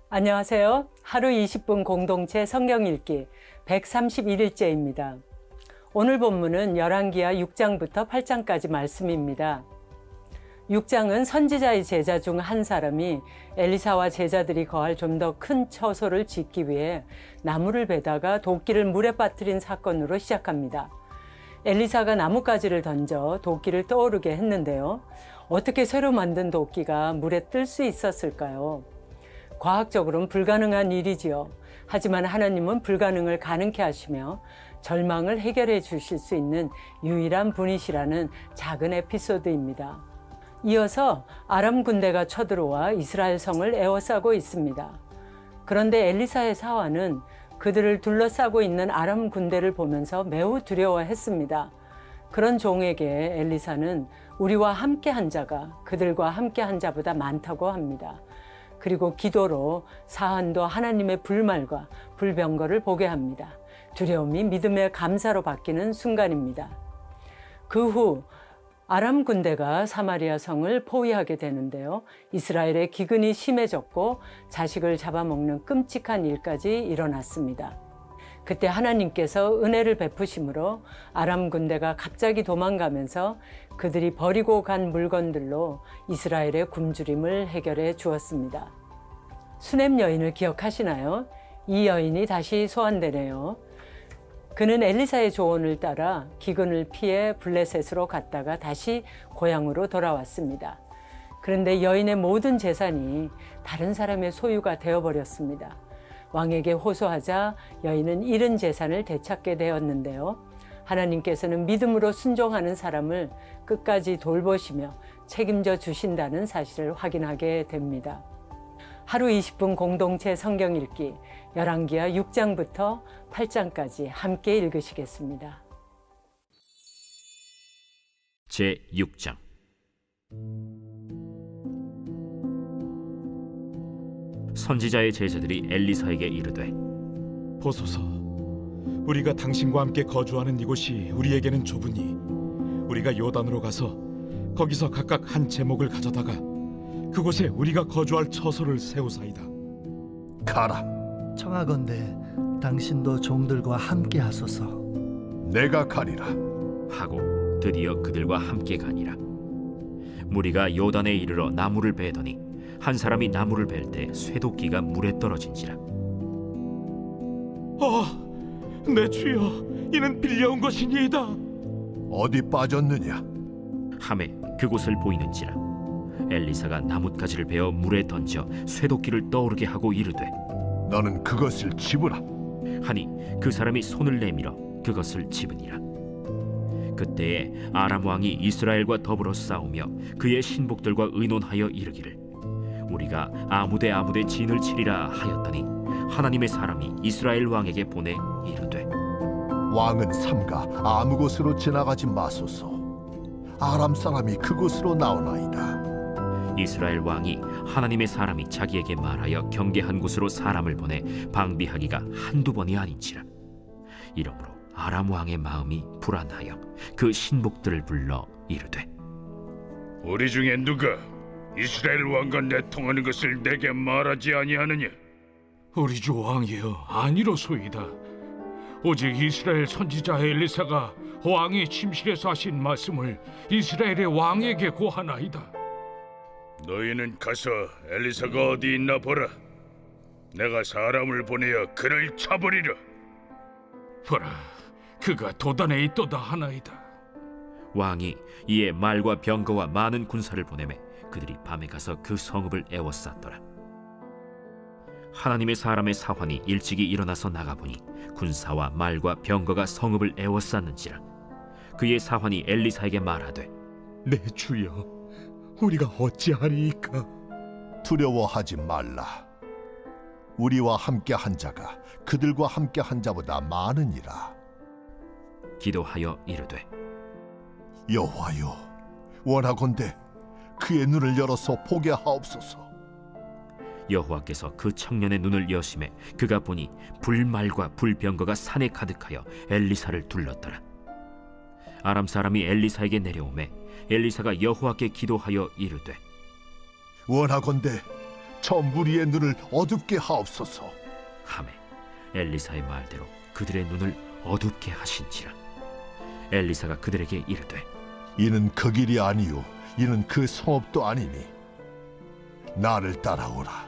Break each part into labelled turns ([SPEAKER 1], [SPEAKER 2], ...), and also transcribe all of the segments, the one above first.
[SPEAKER 1] 안녕하세요. 하루 20분 공동체 성경 읽기 131일째입니다. 오늘 본문은 열왕기하 6장부터 8장까지 말씀입니다. 6장은 선지자의 제자 중 한 사람이 엘리사와 제자들이 거할 좀 더 큰 처소를 짓기 위해 나무를 베다가 도끼를 물에 빠뜨린 사건으로 시작합니다. 엘리사가 나뭇가지를 던져 도끼를 떠오르게 했는데요. 어떻게 새로 만든 도끼가 물에 뜰 수 있었을까요? 과학적으로는 불가능한 일이지요. 하지만 하나님은 불가능을 가능케 하시며 절망을 해결해 주실 수 있는 유일한 분이시라는 작은 에피소드입니다. 이어서 아람 군대가 쳐들어와 이스라엘 성을 에워싸고 있습니다. 그런데 엘리사의 사환은 그들을 둘러싸고 있는 아람 군대를 보면서 매우 두려워했습니다. 그런 종에게 엘리사는 우리와 함께한 자가 그들과 함께한 자보다 많다고 합니다. 그리고 기도로 사환도 하나님의 불말과 불병거를 보게 합니다. 두려움이 믿음의 감사로 바뀌는 순간입니다. 그 후 아람 군대가 사마리아 성을 포위하게 되는데요. 이스라엘의 기근이 심해졌고 자식을 잡아먹는 끔찍한 일까지 일어났습니다. 그때 하나님께서 은혜를 베푸심으로 아람 군대가 갑자기 도망가면서 그들이 버리고 간 물건들로 이스라엘의 굶주림을 해결해 주었습니다. 수넴 여인을 기억하시나요? 이 여인이 다시 소환되네요. 그는 엘리사의 조언을 따라 기근을 피해 블레셋으로 갔다가 다시 고향으로 돌아왔습니다. 그런데 여인의 모든 재산이 다른 사람의 소유가 되어버렸습니다. 왕에게 호소하자 여인은 잃은 재산을 되찾게 되었는데요. 하나님께서는 믿음으로 순종하는 사람을 끝까지 돌보시며 책임져 주신다는 사실을 확인하게 됩니다. 하루 20분 공동체 성경 읽기 열왕기하 6장부터 8장까지 함께 읽으시겠습니다.
[SPEAKER 2] 제6장 선지자의 제자들이 엘리사에게 이르되
[SPEAKER 3] 보소서, 우리가 당신과 함께 거주하는 이곳이 우리에게는 좁으니 우리가 요단으로 가서 거기서 각각 한 제목을 가져다가 그곳에 우리가 거주할 처소를 세우사이다.
[SPEAKER 4] 가라.
[SPEAKER 5] 청하건대 당신도 종들과 함께 하소서.
[SPEAKER 4] 내가 가리라.
[SPEAKER 2] 하고 드디어 그들과 함께 가니라. 무리가 요단에 이르러 나무를 베더니 한 사람이 나무를 벨 때 쇠도끼가 물에 떨어진지라.
[SPEAKER 3] 내 주여, 이는 빌려온 것이니이다.
[SPEAKER 4] 어디 빠졌느냐?
[SPEAKER 2] 함에 그곳을 보이는지라. 엘리사가 나뭇가지를 베어 물에 던져 쇠도끼를 떠오르게 하고 이르되
[SPEAKER 4] 너는 그것을 집으라.
[SPEAKER 2] 하니 그 사람이 손을 내밀어 그것을 집으니라. 그때에 아람 왕이 이스라엘과 더불어 싸우며 그의 신복들과 의논하여 이르기를 우리가 아무데 진을 치리라 하였더니 하나님의 사람이 이스라엘 왕에게 보내 이르되
[SPEAKER 4] 왕은 삼가 아무 곳으로 지나가지 마소서. 아람 사람이 그곳으로 나오나이다.
[SPEAKER 2] 이스라엘 왕이 하나님의 사람이 자기에게 말하여 경계한 곳으로 사람을 보내 방비하기가 한두 번이 아닌지라. 이러므로 아람 왕의 마음이 불안하여 그 신복들을 불러 이르되
[SPEAKER 6] 우리 중에 누가 이스라엘 왕과 내통하는 것을 내게 말하지 아니하느냐?
[SPEAKER 3] 우리 주 왕이여, 아니로소이다. 오직 이스라엘 선지자 엘리사가 왕이 침실에서 하신 말씀을 이스라엘의 왕에게 고하나이다.
[SPEAKER 6] 너희는 가서 엘리사가 어디 있나 보라. 내가 사람을 보내어 그를 쳐버리라.
[SPEAKER 3] 보라, 그가 도단에 있도다 하나이다.
[SPEAKER 2] 왕이 이에 말과 병거와 많은 군사를 보내매 그들이 밤에 가서 그 성읍을 에워쌌더라. 하나님의 사람의 사환이 일찍이 일어나서 나가보니 군사와 말과 병거가 성읍을 에워쌌는지라. 그의 사환이 엘리사에게 말하되
[SPEAKER 3] 내 주여, 우리가 어찌하리이까?
[SPEAKER 4] 두려워하지 말라. 우리와 함께 한 자가 그들과 함께 한 자보다 많으니라.
[SPEAKER 2] 기도하여 이르되
[SPEAKER 4] 여호와여, 원하건대 그의 눈을 열어서 보게 하옵소서.
[SPEAKER 2] 여호와께서 그 청년의 눈을 여심해 그가 보니 불말과 불병거가 산에 가득하여 엘리사를 둘렀더라. 아람 사람이 엘리사에게 내려오매 엘리사가 여호와께 기도하여 이르되
[SPEAKER 4] 원하건대 저 무리의 눈을 어둡게 하옵소서.
[SPEAKER 2] 하매 엘리사의 말대로 그들의 눈을 어둡게 하신지라. 엘리사가 그들에게 이르되
[SPEAKER 4] 이는 그 길이 아니요 이는 그 성읍도 아니니 나를 따라오라.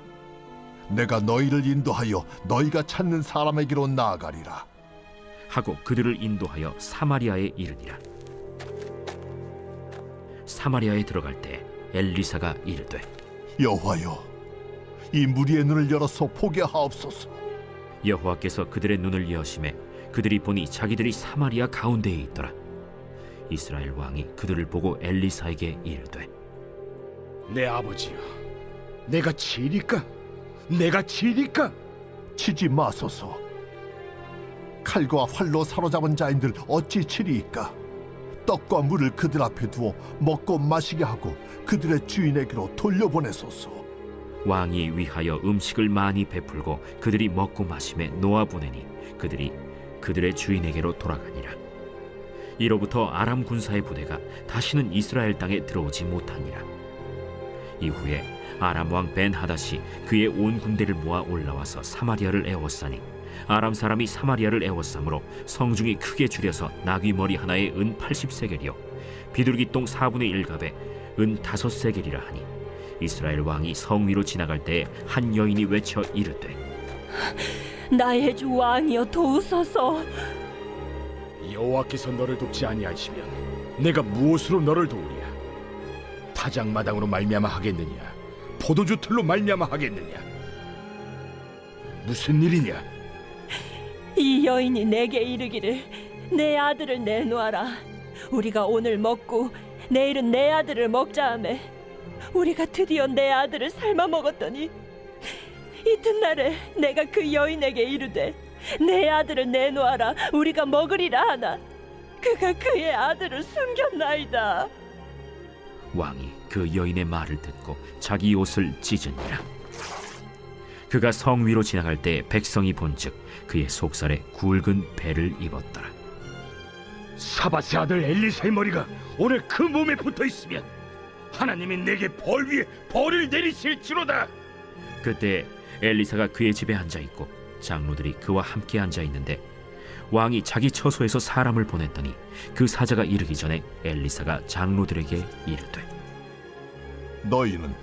[SPEAKER 4] 내가 너희를 인도하여 너희가 찾는 사람에게로 나아가리라.
[SPEAKER 2] 하고 그들을 인도하여 사마리아에 이르니라. 사마리아에 들어갈 때 엘리사가 이르되
[SPEAKER 4] 여호와여, 이 무리의 눈을 열어서 보게 하옵소서.
[SPEAKER 2] 여호와께서 그들의 눈을 여심해 그들이 보니 자기들이 사마리아 가운데에 있더라. 이스라엘 왕이 그들을 보고 엘리사에게 이르되
[SPEAKER 6] 내 아버지여, 내가 치리까? 내가 치리까?
[SPEAKER 4] 치지 마소서. 칼과 활로 사로잡은 자인들 어찌 치리이까? 떡과 물을 그들 앞에 두어 먹고 마시게 하고 그들의 주인에게로 돌려보내소서.
[SPEAKER 2] 왕이 위하여 음식을 많이 베풀고 그들이 먹고 마심에 놓아보내니 그들이 그들의 주인에게로 돌아가니라. 이로부터 아람 군사의 부대가 다시는 이스라엘 땅에 들어오지 못하니라. 이후에 아람 왕 벤하닷이 그의 온 군대를 모아 올라와서 사마리아를 에워싸니 아람 사람이 사마리아를 에워싸므로 성중이 크게 줄여서 나귀 머리 하나에 은 80세겔이요 비둘기 똥 4분의 1갑에 은 5세겔이라 하니 이스라엘 왕이 성 위로 지나갈 때에 한 여인이 외쳐 이르되
[SPEAKER 7] 나의 주 왕이여 도우소서.
[SPEAKER 6] 여호와께서 너를 돕지 아니하시면 내가 무엇으로 너를 도우랴? 타작마당으로 말미암아 하겠느냐? 포도주 틀로 말미암아 하겠느냐? 무슨 일이냐?
[SPEAKER 7] 이 여인이 내게 이르기를 내 아들을 내놓아라. 우리가 오늘 먹고 내일은 내 아들을 먹자 하매 우리가 드디어 내 아들을 삶아 먹었더니 이튿날에 내가 그 여인에게 이르되 내 아들을 내놓아라 우리가 먹으리라 하나 그가 그의 아들을 숨겼나이다.
[SPEAKER 2] 왕이 그 여인의 말을 듣고 자기 옷을 찢으니라. 그가 성 위로 지나갈 때 백성이 본즉 그의 속살에 굵은 배를 입었더라.
[SPEAKER 6] 사밧의 아들 엘리사의 머리가 오늘 그 몸에 붙어 있으면 하나님이 내게 벌 위에 벌을 내리실지로다.
[SPEAKER 2] 그때 엘리사가 그의 집에 앉아 있고 장로들이 그와 함께 앉아 있는데 왕이 자기 처소에서 사람을 보냈더니 그 사자가 이르기 전에 엘리사가 장로들에게 이르되
[SPEAKER 4] 너희는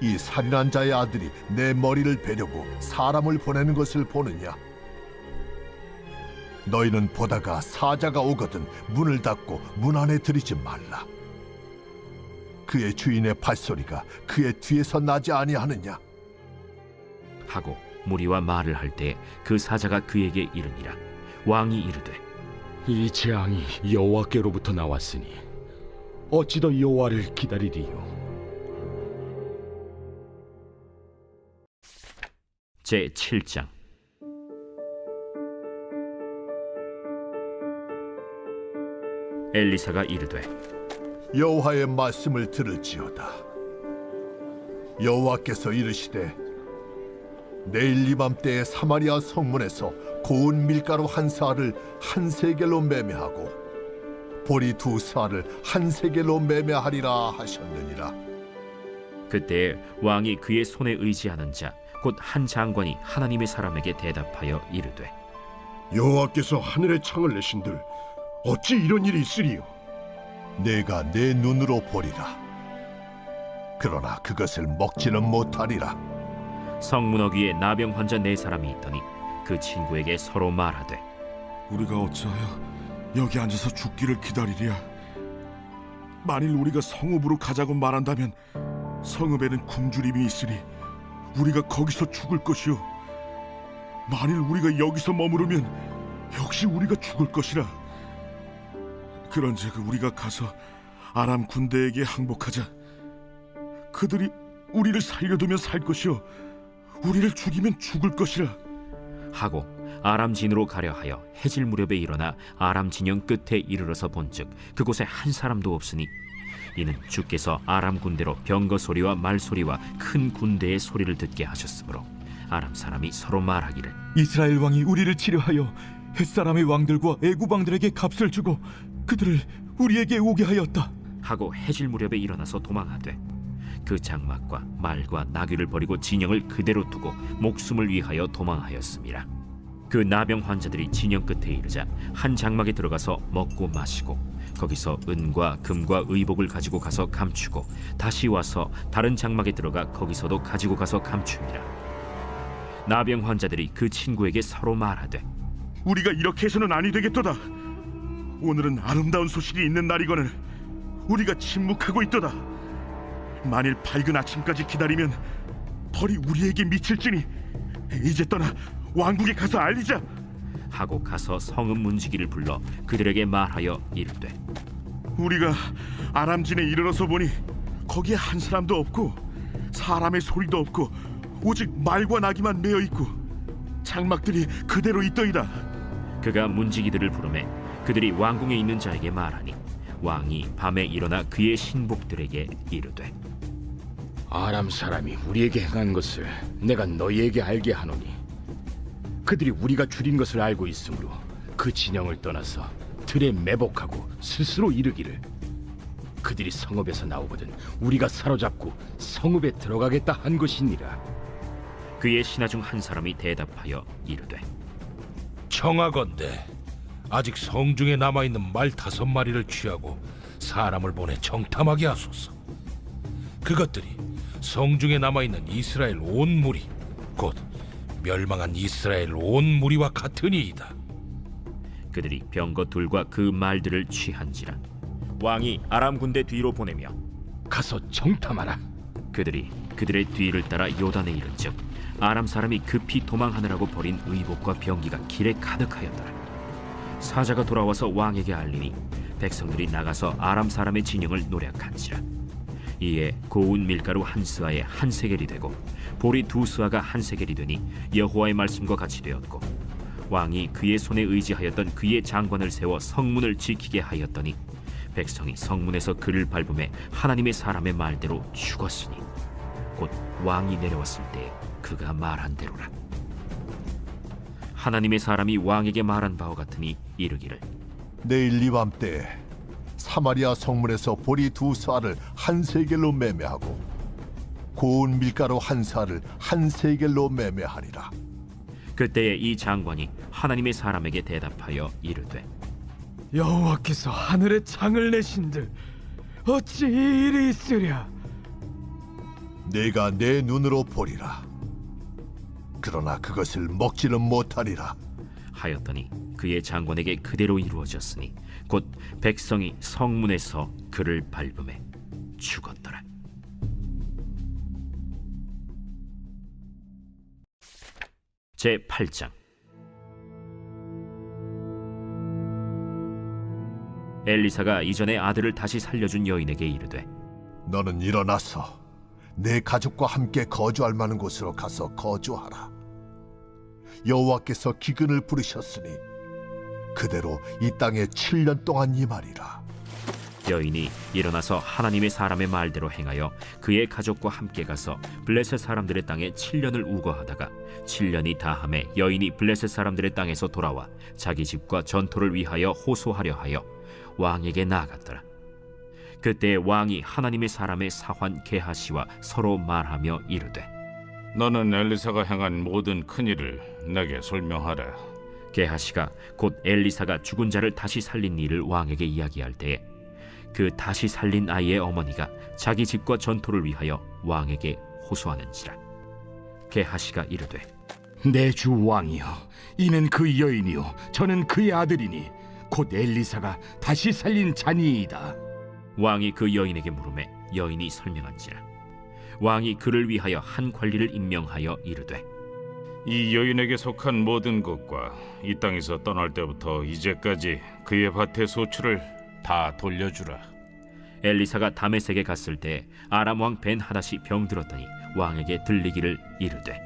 [SPEAKER 4] 이 살인한 자의 아들이 내 머리를 베려고 사람을 보내는 것을 보느냐? 너희는 보다가 사자가 오거든 문을 닫고 문 안에 들이지 말라. 그의 주인의 발소리가 그의 뒤에서 나지 아니하느냐?
[SPEAKER 2] 하고 무리와 말을 할 때 그 사자가 그에게 이르니라. 왕이 이르되
[SPEAKER 6] 이 재앙이 여호와께로부터 나왔으니 어찌 더 여호와를 기다리리요?
[SPEAKER 2] 제 7장. 엘리사가 이르되
[SPEAKER 4] 여호와의 말씀을 들을지어다. 여호와께서 이르시되 내일 이맘때에 사마리아 성문에서 고운 밀가루 한 사알을 한 세겔로 매매하고 보리 2사알을 한 세겔로 매매하리라 하셨느니라.
[SPEAKER 2] 그때 왕이 그의 손에 의지하는 자 곧 한 장관이 하나님의 사람에게 대답하여 이르되
[SPEAKER 8] 여호와께서 하늘의 창을 내신들 어찌 이런 일이 있으리요?
[SPEAKER 4] 내가 내 눈으로 보리라. 그러나 그것을 먹지는 못하리라.
[SPEAKER 2] 성문 어귀에 나병 환자 4사람이 있더니 그 친구에게 서로 말하되
[SPEAKER 8] 우리가 어찌하여 여기 앉아서 죽기를 기다리랴? 만일 우리가 성읍으로 가자고 말한다면 성읍에는 굶주림이 있으니 우리가 거기서 죽을 것이요 만일 우리가 여기서 머무르면 역시 우리가 죽을 것이라. 그런즉 우리가 가서 아람 군대에게 항복하자. 그들이 우리를 살려두면 살 것이요 우리를 죽이면 죽을 것이라.
[SPEAKER 2] 하고 아람 진으로 가려 하여 해질 무렵에 일어나 아람 진영 끝에 이르러서 본즉 그곳에 한 사람도 없으니 이는 주께서 아람 군대로 병거 소리와 말 소리와 큰 군대의 소리를 듣게 하셨으므로 아람 사람이 서로 말하기를
[SPEAKER 3] 이스라엘 왕이 우리를 치료하여 햇사람의 왕들과 애굽 왕들에게 값을 주고 그들을 우리에게 오게 하였다.
[SPEAKER 2] 하고 해질 무렵에 일어나서 도망하되 그 장막과 말과 나귀를 버리고 진영을 그대로 두고 목숨을 위하여 도망하였습니다. 그 나병 환자들이 진영 끝에 이르자 한 장막에 들어가서 먹고 마시고 거기서 은과 금과 의복을 가지고 가서 감추고 다시 와서 다른 장막에 들어가 거기서도 가지고 가서 감춥니다. 나병 환자들이 그 친구에게 서로 말하되
[SPEAKER 8] 우리가 이렇게 해서는 아니 되겠도다. 오늘은 아름다운 소식이 있는 날이거늘 우리가 침묵하고 있도다. 만일 밝은 아침까지 기다리면 벌이 우리에게 미칠지니 이제 떠나 왕국에 가서 알리자
[SPEAKER 2] 하고 가서 성읍 문지기를 불러 그들에게 말하여 이르되
[SPEAKER 8] 우리가 아람진에 이르러서 보니 거기에 한 사람도 없고 사람의 소리도 없고 오직 말과 나귀만 메어 있고 장막들이 그대로 있더이다.
[SPEAKER 2] 그가 문지기들을 부르매 그들이 왕궁에 있는 자에게 말하니 왕이 밤에 일어나 그의 신복들에게 이르되
[SPEAKER 6] 아람 사람이 우리에게 행한 것을 내가 너희에게 알게 하노니 그들이 우리가 줄인 것을 알고 있으므로 그 진영을 떠나서 들에 매복하고 스스로 이르기를 그들이 성읍에서 나오거든 우리가 사로잡고 성읍에 들어가겠다 한 것이니라.
[SPEAKER 2] 그의 신하 중 한 사람이 대답하여 이르되
[SPEAKER 9] 청하건대 아직 성중에 남아있는 말 5마리를 취하고 사람을 보내 정탐하게 하소서. 그것들이 성중에 남아있는 이스라엘 온 무리 곧 멸망한 이스라엘 온 무리와 같으니이다.
[SPEAKER 2] 그들이 병거 둘과 그 말들을 취한지라 왕이 아람 군대 뒤로 보내며
[SPEAKER 6] 가서 정탐하라.
[SPEAKER 2] 그들이 그들의 뒤를 따라 요단에 이른즉 아람 사람이 급히 도망하느라고 버린 의복과 병기가 길에 가득하였더라. 사자가 돌아와서 왕에게 알리니 백성들이 나가서 아람 사람의 진영을 노략한지라. 이에 고운 밀가루 한 스아에 한 세겔이 되고 보리 2스아가 한 세겔이 되니 여호와의 말씀과 같이 되었고 왕이 그의 손에 의지하였던 그의 장관을 세워 성문을 지키게 하였더니 백성이 성문에서 그를 밟음에 하나님의 사람의 말대로 죽었으니 곧 왕이 내려왔을 때 그가 말한 대로라. 하나님의 사람이 왕에게 말한 바와 같으니 이르기를
[SPEAKER 4] 내일 이밤때 사마리아 성문에서 보리 2스아를 한 세겔로 매매하고 고운 밀가루 한 스아를 한 세겔로 매매하리라.
[SPEAKER 2] 그때에 이 장관이 하나님의 사람에게 대답하여 이르되
[SPEAKER 10] 여호와께서 하늘에 창을 내신들 어찌 이 일이 있으랴.
[SPEAKER 4] 내가 내 눈으로 보리라. 그러나 그것을 먹지는 못하리라.
[SPEAKER 2] 하였더니 그의 장관에게 그대로 이루어졌으니 곧 백성이 성문에서 그를 밟음에 죽었더라. 제8장 엘리사가 이전에 아들을 다시 살려준 여인에게 이르되
[SPEAKER 4] 너는 일어나서 내 가족과 함께 거주할 만한 곳으로 가서 거주하라. 여호와께서 기근을 부르셨으니 그대로 이 땅에 7년 동안 임하리라.
[SPEAKER 2] 여인이 일어나서 하나님의 사람의 말대로 행하여 그의 가족과 함께 가서 블레셋 사람들의 땅에 7년을 우거하다가 7년이 다함에 여인이 블레셋 사람들의 땅에서 돌아와 자기 집과 전토를 위하여 호소하려 하여 왕에게 나아갔더라. 그때 왕이 하나님의 사람의 사환 게하시와 서로 말하며 이르되
[SPEAKER 11] 너는 엘리사가 행한 모든 큰일을 내게 설명하라.
[SPEAKER 2] 게하시가 곧 엘리사가 죽은 자를 다시 살린 일을 왕에게 이야기할 때에 그 다시 살린 아이의 어머니가 자기 집과 전토를 위하여 왕에게 호소하는지라. 게하시가 이르되
[SPEAKER 6] 내 주 왕이여, 이는 그 여인이요 저는 그의 아들이니 곧 엘리사가 다시 살린 자니이다.
[SPEAKER 2] 왕이 그 여인에게 물으매 여인이 설명한지라. 왕이 그를 위하여 한 관리를 임명하여 이르되
[SPEAKER 11] 이 여인에게 속한 모든 것과 이 땅에서 떠날 때부터 이제까지 그의 밭의 소출을 다 돌려주라.
[SPEAKER 2] 엘리사가 다메섹에 갔을 때 아람 왕 벤하닷이 병들었더니 왕에게 들리기를 이르되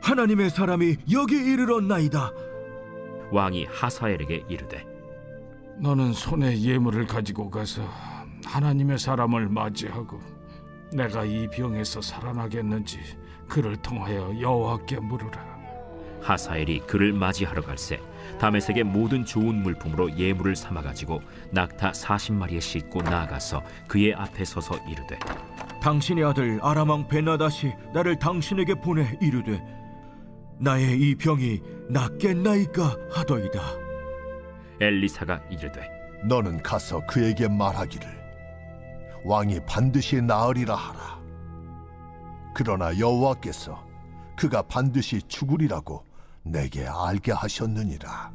[SPEAKER 10] 하나님의 사람이 여기 이르렀나이다.
[SPEAKER 2] 왕이 하사엘에게 이르되
[SPEAKER 11] 너는 손에 예물을 가지고 가서 하나님의 사람을 맞이하고 내가 이 병에서 살아나겠는지 그를 통하여 여호와께 물으라.
[SPEAKER 2] 하사엘이 그를 맞이하러 갈새 다메섹의 모든 좋은 물품으로 예물을 삼아가지고 낙타 40마리에 싣고 나아가서 그의 앞에 서서 이르되
[SPEAKER 10] 당신의 아들 아람 왕 베나닷이 나를 당신에게 보내 이르되 나의 이 병이 낫겠나이까 하더이다.
[SPEAKER 2] 엘리사가 이르되
[SPEAKER 4] 너는 가서 그에게 말하기를 왕이 반드시 나으리라 하라. 그러나 여호와께서 그가 반드시 죽으리라고 내게 알게 하셨느니라.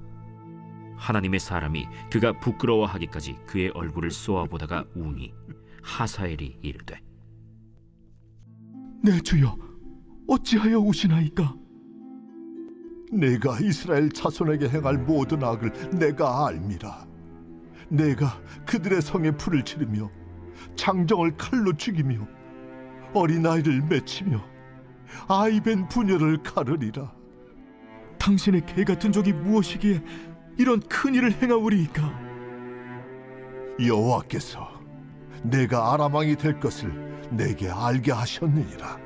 [SPEAKER 2] 하나님의 사람이 그가 부끄러워하기까지 그의 얼굴을 쏘아보다가 우니 하사엘이 이르되
[SPEAKER 3] 내 주여, 어찌하여 우시나이까?
[SPEAKER 4] 내가 이스라엘 자손에게 행할 모든 악을 내가 알미라. 내가 그들의 성에 불을 지르며 장정을 칼로 죽이며 어린아이를 맺히며 아이벤 부녀를 가르리라.
[SPEAKER 3] 당신의 개 같은 적이 무엇이기에 이런 큰 일을 행하오리이까?
[SPEAKER 4] 여호와께서 내가 아람 왕이 될 것을 내게 알게 하셨느니라.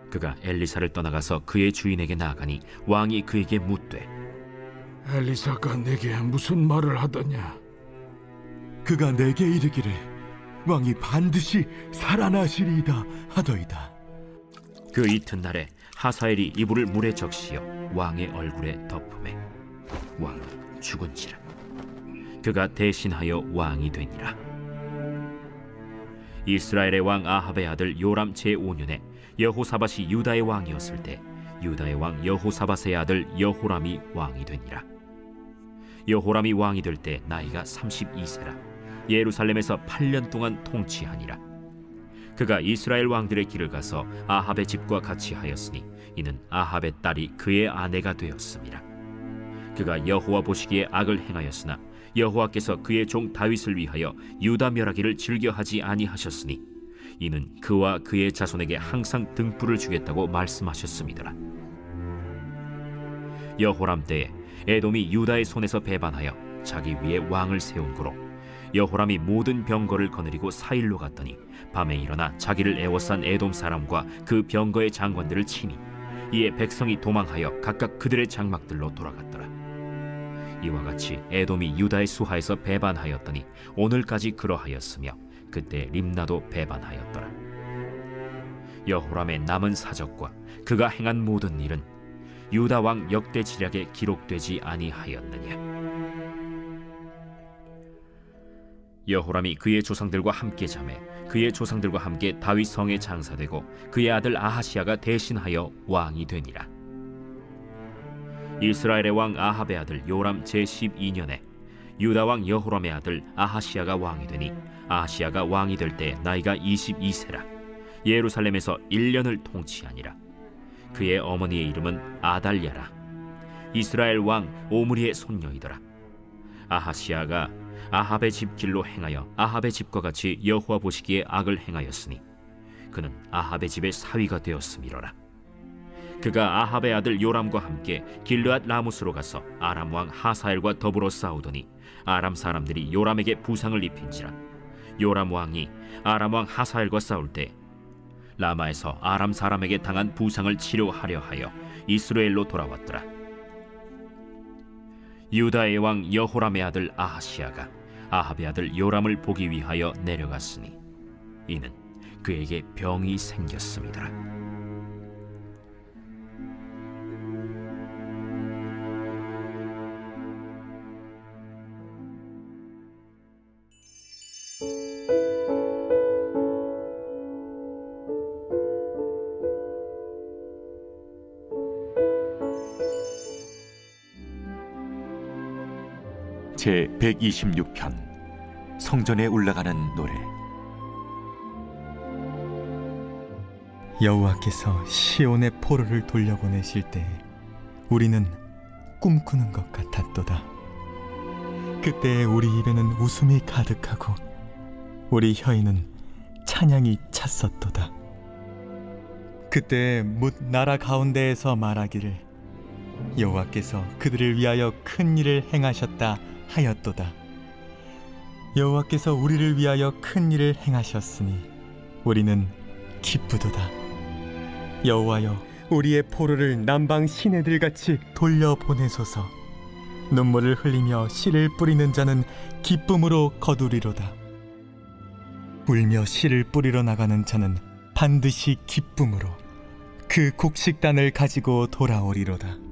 [SPEAKER 2] 그가 엘리사를 떠나가서 그의 주인에게 나아가니 왕이 그에게 묻되
[SPEAKER 8] 엘리사가 내게 무슨 말을 하더냐?
[SPEAKER 3] 그가 내게 이르기를 왕이 반드시 살아나시리이다 하더이다.
[SPEAKER 2] 그 이튿날에 하사엘이 이불을 물에 적시어 왕의 얼굴에 덮음에 왕은 죽은지라. 그가 대신하여 왕이 되니라. 이스라엘의 왕 아합의 아들 요람 제5년에 여호사밧이 유다의 왕이었을 때 유다의 왕 여호사밧의 아들 여호람이 왕이 되니라. 여호람이 왕이 될 때 나이가 32세라. 예루살렘에서 8년 동안 통치하니라. 그가 이스라엘 왕들의 길을 가서 아합의 집과 같이 하였으니 이는 아합의 딸이 그의 아내가 되었습니다. 그가 여호와 보시기에 악을 행하였으나 여호와께서 그의 종 다윗을 위하여 유다 멸하기를 즐겨하지 아니하셨으니 이는 그와 그의 자손에게 항상 등불을 주겠다고 말씀하셨습니다. 여호람 때에 에돔이 유다의 손에서 배반하여 자기 위에 왕을 세운 고로 여호람이 모든 병거를 거느리고 사일로 갔더니 밤에 일어나 자기를 애워싼 에돔 사람과 그 병거의 장관들을 치니 이에 백성이 도망하여 각각 그들의 장막들로 돌아갔더라. 이와 같이 에돔이 유다의 수하에서 배반하였더니 오늘까지 그러하였으며 그때 림나도 배반하였더라. 여호람의 남은 사적과 그가 행한 모든 일은 유다 왕 역대지략에 기록되지 아니하였느냐. 여호람이 그의 조상들과 함께 자매 그의 조상들과 함께 다윗 성에 장사되고 그의 아들 아하시야가 대신하여 왕이 되니라. 이스라엘의 왕 아합의 아들 요람 제12년에 유다 왕 여호람의 아들 아하시야가 왕이 되니 아하시야가 왕이 될 때 나이가 22세라. 예루살렘에서 1년을 통치하니라. 그의 어머니의 이름은 아달랴라. 이스라엘 왕 오므리의 손녀이더라. 아하시야가 아합의 집 길로 행하여 아합의 집과 같이 여호와 보시기에 악을 행하였으니 그는 아합의 집의 사위가 되었음이로라. 그가 아합의 아들 요람과 함께 길르앗 라무스로 가서 아람 왕 하사엘과 더불어 싸우더니 아람 사람들이 요람에게 부상을 입힌지라. 요람 왕이 아람 왕 하사엘과 싸울 때 라마에서 아람 사람에게 당한 부상을 치료하려 하여 이스라엘로 돌아왔더라. 유다의 왕 여호람의 아들 아하시야가 아합의 아들 요람을 보기 위하여 내려갔으니 이는 그에게 병이 생겼습니다.
[SPEAKER 12] 제126편 성전에 올라가는 노래.
[SPEAKER 13] 여호와께서 시온의 포로를 돌려보내실 때 우리는 꿈꾸는 것 같았도다. 그때 우리 입에는 웃음이 가득하고 우리 혀에는 찬양이 찼었도다. 그때 뭇 나라 가운데에서 말하기를 여호와께서 그들을 위하여 큰 일을 행하셨다 하였도다. 여호와께서 우리를 위하여 큰 일을 행하셨으니 우리는 기쁘도다. 여호와여, 우리의 포로를 남방 시내들같이 돌려보내소서. 눈물을 흘리며 씨를 뿌리는 자는 기쁨으로 거두리로다. 울며 씨를 뿌리러 나가는 자는 반드시 기쁨으로 그 곡식단을 가지고 돌아오리로다.